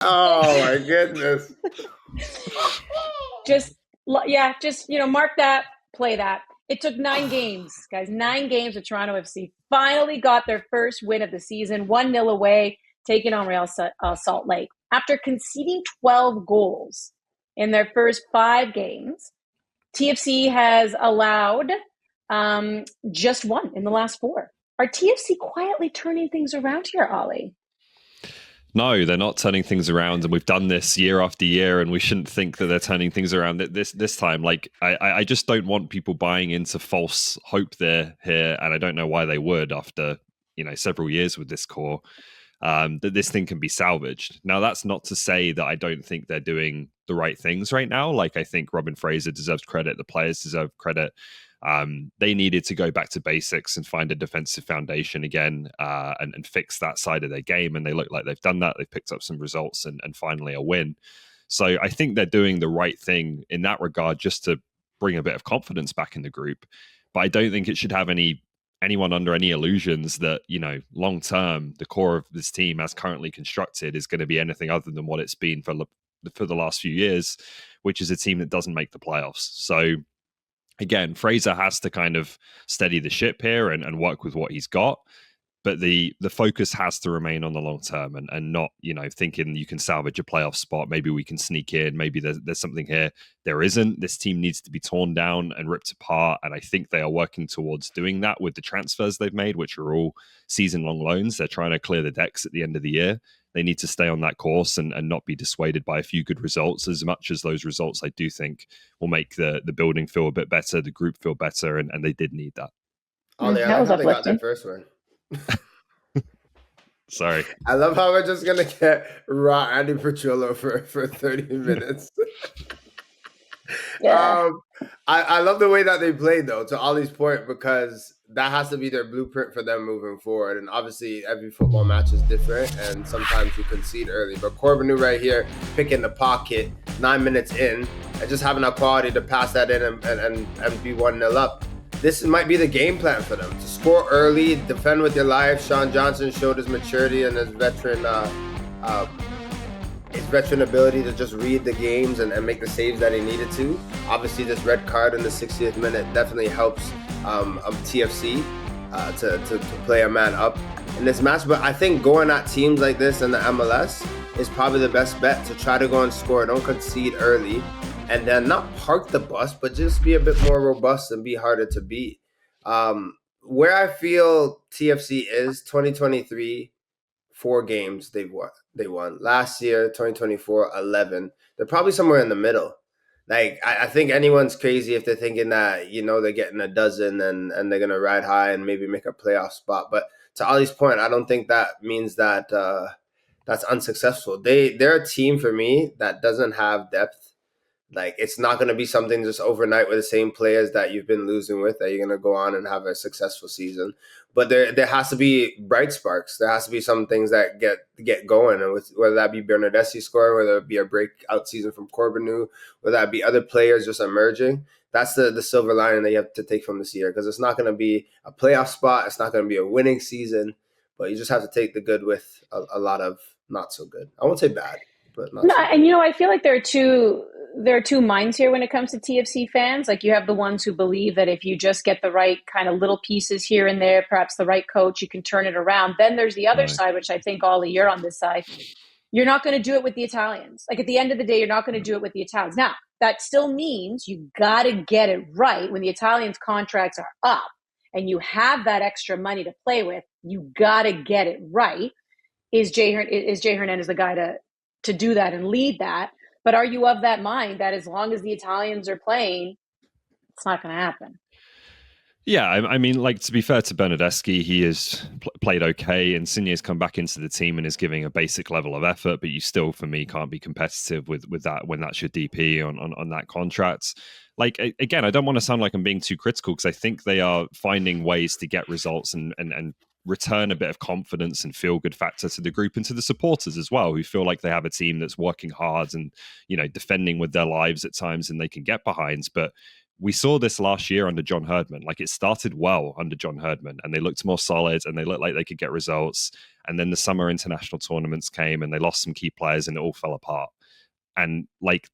Oh my goodness. Just mark that, play that. It took 9 games, guys. 9 games with Toronto FC. Finally got their first win of the season, 1-0 away, taking on Real Salt Lake. After conceding 12 goals in their first 5 games, TFC has allowed just 1 in the last 4. Are TFC quietly turning things around here, Ollie? No, they're not turning things around, and we've done this year after year, and we shouldn't think that they're turning things around this time. Like, I just don't want people buying into false hope here, and I don't know why they would after several years with this core. That this thing can be salvaged. Now, that's not to say that I don't think they're doing the right things right now. Like, I think Robin Fraser deserves credit. The players deserve credit. They needed to go back to basics and find a defensive foundation again and fix that side of their game. And they look like they've done that. They've picked up some results and finally a win. So I think they're doing the right thing in that regard, just to bring a bit of confidence back in the group. But I don't think it should have anyone under any illusions that, long term, the core of this team as currently constructed is going to be anything other than what it's been for the last few years, which is a team that doesn't make the playoffs. So again, Fraser has to kind of steady the ship here and work with what he's got. But the focus has to remain on the long term and not, thinking you can salvage a playoff spot. Maybe we can sneak in. Maybe there's something here. There isn't. This team needs to be torn down and ripped apart. And I think they are working towards doing that with the transfers they've made, which are all season-long loans. They're trying to clear the decks at the end of the year. They need to stay on that course and not be dissuaded by a few good results, as much as those results I do think will make the building feel a bit better, the group feel better, and they did need that. Ollie, I like how they got that first one. Sorry. I love how we're just going to get raw Andy Petrullo for 30 minutes. Yeah. I love the way that they played, though, to Ollie's point, because that has to be their blueprint for them moving forward. And obviously, every football match is different, and sometimes you concede early. But Corbinu right here, picking the pocket 9 minutes in, and just having that quality to pass that in and be 1-0 up. This might be the game plan for them, to score early, defend with your life. Sean Johnson showed his maturity and his veteran ability to just read the games and make the saves that he needed to. Obviously, this red card in the 60th minute definitely helps TFC to play a man up in this match. But I think going at teams like this in the MLS is probably the best bet, to try to go and score. Don't concede early. And then not park the bus, but just be a bit more robust and be harder to beat. Where I feel TFC is 2023, 4 games they won. Last year, 2024, 11. They're probably somewhere in the middle. Like, I think anyone's crazy if they're thinking that, they're getting a dozen and they're going to ride high and maybe make a playoff spot. But to Ali's point, I don't think that means that that's unsuccessful. They're a team for me that doesn't have depth. Like, it's not going to be something just overnight with the same players that you've been losing with that you're going to go on and have a successful season. But there has to be bright sparks. There has to be some things that get going, and whether that be Bernardeschi scoring, whether it be a breakout season from Corbinu, whether that be other players just emerging. That's the silver lining that you have to take from this year, because it's not going to be a playoff spot. It's not going to be a winning season, but you just have to take the good with a lot of not so good. I won't say bad, but not so good. And I feel like there are two minds here when it comes to TFC fans. Like, you have the ones who believe that if you just get the right kind of little pieces here and there, perhaps the right coach, you can turn it around. Then there's the other side, which I think, Ollie, you're on this side. You're not going to do it with the Italians. Like, at the end of the day, you're not going to do it with the Italians. Now, that still means you got to get it right when the Italians' contracts are up and you have that extra money to play with. You got to get it right. Is Jay Hernandez the guy to do that and lead that? But are you of that mind that as long as the Italians are playing, it's not going to happen? Yeah, I mean, like, to be fair to Bernardeschi, he has played okay. Insigne's come back into the team and is giving a basic level of effort, but you still, for me, can't be competitive with that when that's your DP on that contract. Like, again, I don't want to sound like I'm being too critical, because I think they are finding ways to get results and return a bit of confidence and feel-good factor to the group and to the supporters as well, who feel like they have a team that's working hard and, defending with their lives at times and they can get behind. But we saw this last year under John Herdman. Like, it started well under John Herdman, and they looked more solid, and they looked like they could get results. And then the summer international tournaments came, and they lost some key players, and it all fell apart. And like,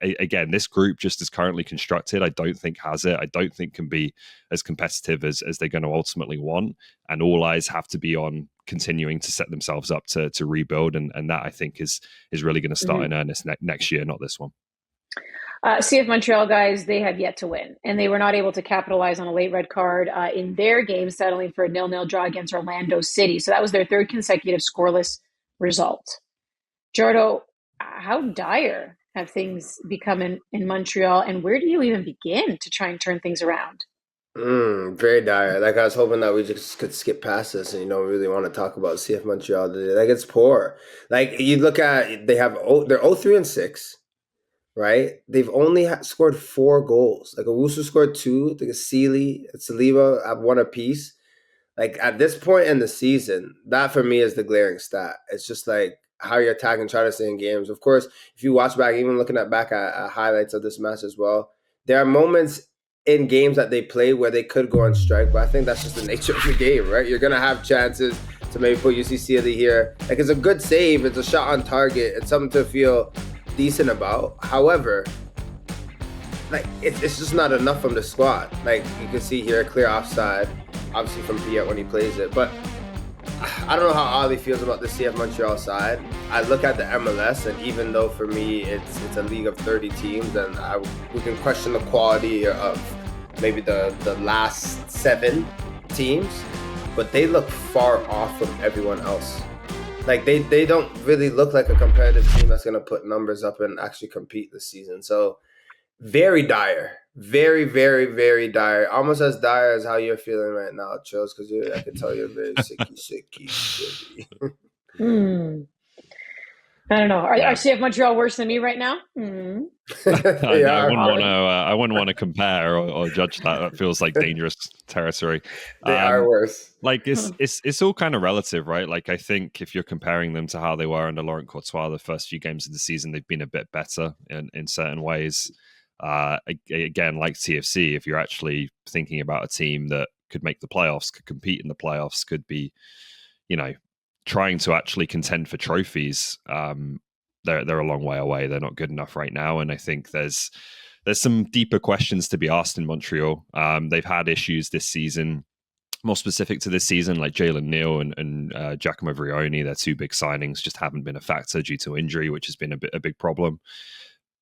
again, this group just is currently constructed, I don't think has it. I don't think can be as competitive as they're going to ultimately want. And all eyes have to be on continuing to set themselves up to rebuild. And that, I think, is really going to start in earnest next year, not this one. CF Montreal guys, they have yet to win, and they were not able to capitalize on a late red card in their game, settling for a 0-0 draw against Orlando City. So that was their third consecutive scoreless result. Jordo, how dire have things become in Montreal, and where do you even begin to try and turn things around? Very dire. Like, I was hoping that we just could skip past this and, really want to talk about CF Montreal today. Like, it's poor. Like, you look at, they're 0-3-6. Right? They've only scored 4 goals. Like, Owusu scored 2. I think Sealy, Saliba have 1 apiece. Like, at this point in the season, that for me is the glaring stat. It's just like how you're attacking, trying to stay in games. Of course, if you watch back, even looking back at highlights of this match as well, there are moments in games that they play where they could go on strike, but I think that's just the nature of the game, right? You're going to have chances to maybe put UC Sealy here. Like, it's a good save. It's a shot on target. It's something to feel decent about. However, like, it's just not enough from the squad. Like, you can see here, clear offside, obviously from Piet when he plays it. But I don't know how Ollie feels about the CF Montreal side. I look at the MLS, and even though for me it's a league of 30 teams, and we can question the quality of maybe the last 7 teams, but they look far off from everyone else. Like, they don't really look like a competitive team that's going to put numbers up and actually compete this season. So, very dire. Very, very, very dire. Almost as dire as how you're feeling right now, Chills, because I can tell you're very sicky. I don't know. Are CF Montreal worse than me right now? I wouldn't want to compare or judge that. That feels like dangerous territory. They are worse. Like, it's all kind of relative, right? Like, I think if you're comparing them to how they were under Laurent Courtois the first few games of the season, they've been a bit better in certain ways. Again, like TFC, if you're actually thinking about a team that could make the playoffs, could compete in the playoffs, could be, trying to actually contend for trophies, they're a long way away. They're not good enough right now, and I think there's some deeper questions to be asked in Montreal. They've had issues this season, more specific to this season, like Jalen Neal and Giacomo Vrioni. Their 2 big signings just haven't been a factor due to injury, which has been a big problem.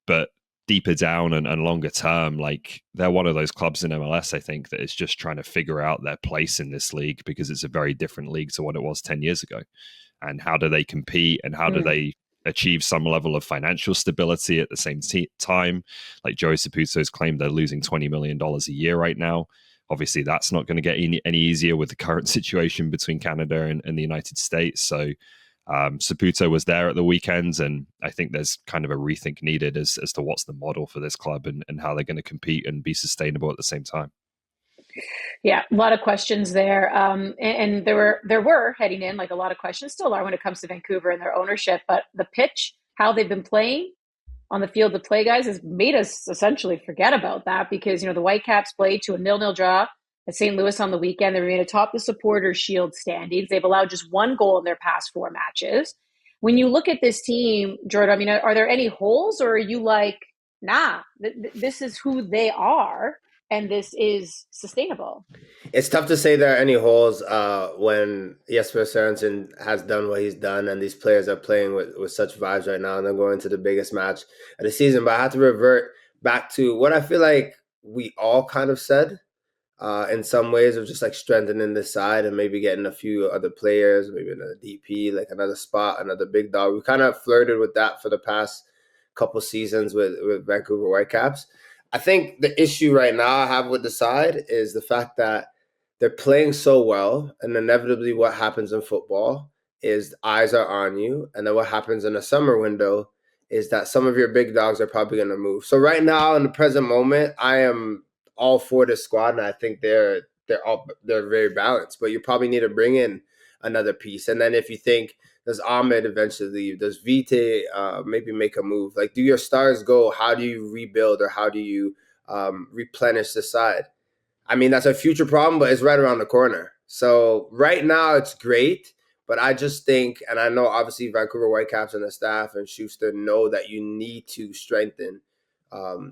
But deeper down and longer term, like, they're one of those clubs in MLS, I think, that is just trying to figure out their place in this league, because it's a very different league to what it was 10 years ago. And how do they compete, and how do they achieve some level of financial stability at the same time? Like, Joey Saputo's claimed they're losing $20 million a year right now. Obviously, that's not going to get any easier with the current situation between Canada and the United States. So Saputo was there at the weekends, and I think there's kind of a rethink needed as to what's the model for this club and how they're going to compete and be sustainable at the same time. Yeah, a lot of questions there. And there were heading in, like, a lot of questions still are when it comes to Vancouver and their ownership. But the pitch, how they've been playing on the field of play, guys, has made us essentially forget about that, because, the Whitecaps played to a 0-0 draw at St. Louis on the weekend. They remain atop the Supporters' Shield standings. They've allowed just 1 goal in their past 4 matches. When you look at this team, Jordan, I mean, are there any holes, or are you like, nah, this is who they are, and this is sustainable? It's tough to say there are any holes when Jesper Sørensen has done what he's done, and these players are playing with such vibes right now, and they're going to the biggest match of the season. But I have to revert back to what I feel like we all kind of said in some ways, of just like strengthening this side and maybe getting a few other players, maybe another DP, like another spot, another big dog. We kind of flirted with that for the past couple seasons with Vancouver Whitecaps. I think the issue right now I have with the side is the fact that they're playing so well, and inevitably what happens in football is eyes are on you, and then what happens in a summer window is that some of your big dogs are probably going to move. So right now, in the present moment, I am all for this squad, and I think they're very balanced. But you probably need to bring in another piece, and then if you think, does Ahmed eventually leave? Does Vite maybe make a move? Like, do your stars go? How do you rebuild, or how do you replenish the side. I mean, that's a future problem, but it's right around the corner. So right now it's great, but I just think, and I know obviously Vancouver Whitecaps and the staff and Schuster know that you need to strengthen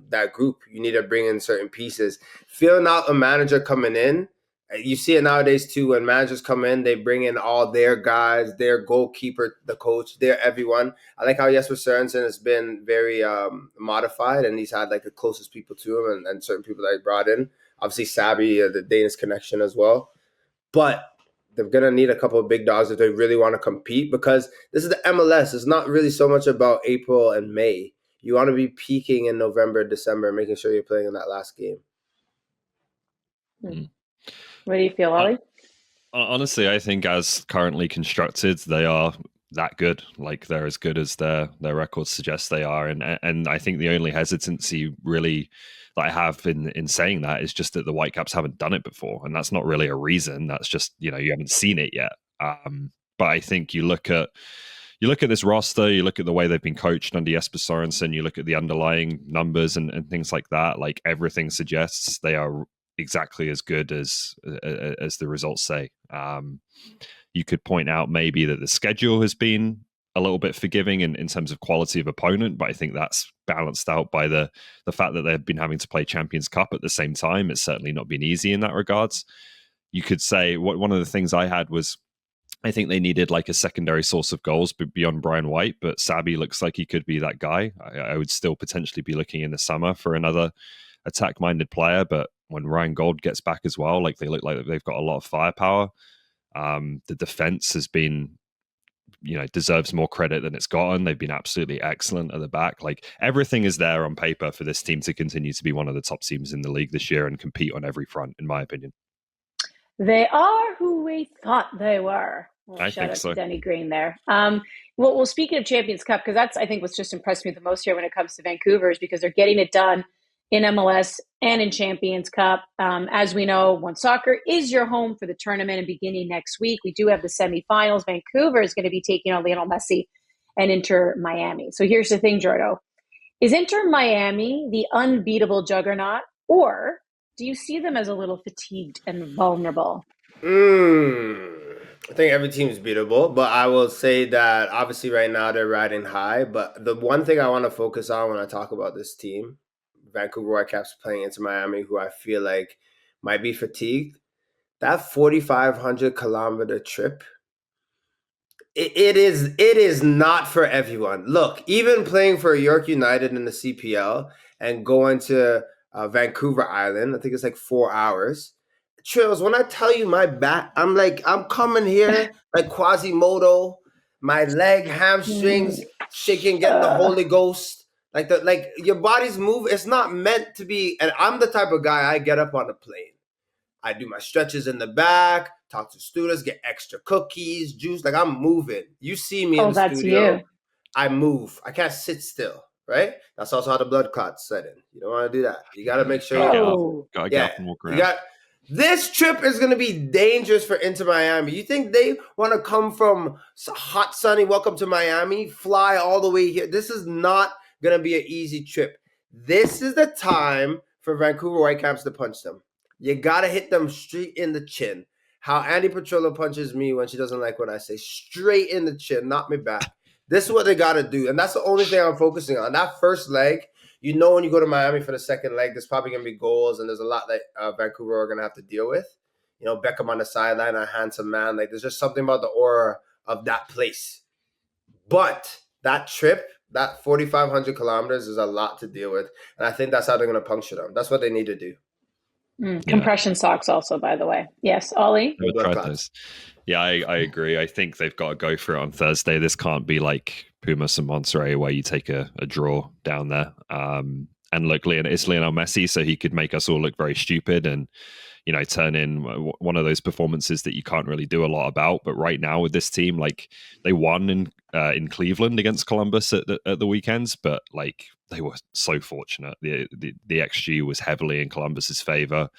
that group. You need to bring in certain pieces. Feeling out a manager coming in, you see it nowadays too. When managers come in, they bring in all their guys, their goalkeeper, the coach, their everyone. I like how Jesper Sørensen has been very modified, and he's had like the closest people to him and certain people that he brought in. Obviously, Sabi, the Danish connection as well. But they're going to need a couple of big dogs if they really want to compete, because this is the MLS. It's not really so much about April and May. You want to be peaking in November, December, making sure you're playing in that last game. What do you feel, Ollie? Honestly, I think as currently constructed, they are that good. Like, they're as good as their records suggest they are. And I think the only hesitancy really that I have in saying that is just that the Whitecaps haven't done it before. And that's not really a reason. That's just, you haven't seen it yet. But I think you look at this roster, you look at the way they've been coached under Jesper Sørensen, you look at the underlying numbers and things like that, like everything suggests they are exactly as good as the results say. You could point out maybe that the schedule has been a little bit forgiving in terms of quality of opponent, but I think that's balanced out by the fact that they've been having to play Champions Cup at the same time. It's certainly not been easy in that regards. You could say one of the things I had was I think they needed like a secondary source of goals beyond Brian White, but Sabi looks like he could be that guy. I would still potentially be looking in the summer for another attack-minded player, but when Ryan Gold gets back as well, like they look like they've got a lot of firepower. The defense has been, deserves more credit than it's gotten. They've been absolutely excellent at the back. Like, everything is there on paper for this team to continue to be one of the top teams in the league this year and compete on every front, in my opinion. They are who we thought they were. Well, shout out to Denny Green there. Well, speaking of Champions Cup, because that's, I think, what's just impressed me the most here when it comes to Vancouver is because they're getting it done in MLS and in Champions Cup. As we know, One Soccer is your home for the tournament and beginning next week. We do have the semifinals. Vancouver is going to be taking on Lionel Messi and Inter Miami. So here's the thing, Jordo. Is Inter Miami the unbeatable juggernaut, or do you see them as a little fatigued and vulnerable? I think every team is beatable, but I will say that obviously right now they're riding high. But the one thing I want to focus on when I talk about this team, Vancouver Whitecaps playing into Miami, who I feel like might be fatigued, that 4,500-kilometer trip, it is not for everyone. Look, even playing for York United in the CPL and going to Vancouver Island, I think it's like 4 hours. Trills, when I tell you my back, I'm coming here like Quasimodo, my leg, hamstrings shaking, getting the Holy Ghost. Like your body's move. It's not meant to be. And I'm the type of guy, I get up on the plane. I do my stretches in the back, talk to students, get extra cookies, juice. Like, I'm moving. You see me in the studio. You. I move. I can't sit still, right? That's also how the blood clots set in. You don't want to do that. You got to make sure you get up and walk around. This trip is going to be dangerous for Inter Miami. You think they want to come from hot, sunny, welcome to Miami, fly all the way here? This is not going to be an easy trip. This is the time for Vancouver Whitecaps to punch them. You got to hit them straight in the chin. How Andy Petrollo punches me when she doesn't like what I say. Straight in the chin, not me back. This is what they got to do. And that's the only thing I'm focusing on. That first leg, when you go to Miami for the second leg, there's probably going to be goals, and there's a lot that Vancouver are going to have to deal with. Beckham on the sideline, a handsome man. Like, there's just something about the aura of that place. But that trip, that 4,500 kilometers is a lot to deal with. And I think that's how they're going to puncture them. That's what they need to do. Compression socks also, by the way. Yes, Ollie? Yeah, I agree. I think they've got to go for it on Thursday. This can't be like Pumas and Monterrey where you take a draw down there. And look, it's Lionel Messi, so he could make us all look very stupid and, turn in one of those performances that you can't really do a lot about. But right now with this team, like, they won in Cleveland against Columbus at the weekends, but like, they were so fortunate. The XG was heavily in Columbus's favor.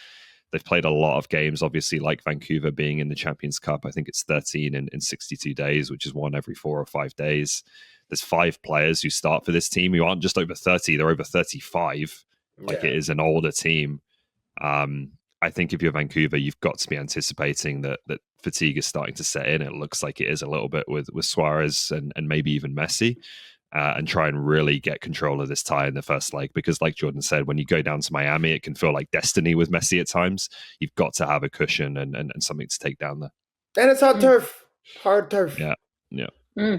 They've played a lot of games, obviously, like Vancouver being in the Champions Cup. I think it's 13 in 62 days, which is one every 4 or 5 days. There's 5 players who start for this team who aren't just over 30, they're over 35. Like, it is an older team. I think if you're Vancouver, you've got to be anticipating that fatigue is starting to set in. It looks like it is a little bit with Suarez and maybe even Messi, and try and really get control of this tie in the first leg. Because like Jordan said, when you go down to Miami, it can feel like destiny with Messi at times. You've got to have a cushion and something to take down there. And it's hard turf. Hard turf. Yeah. Yeah.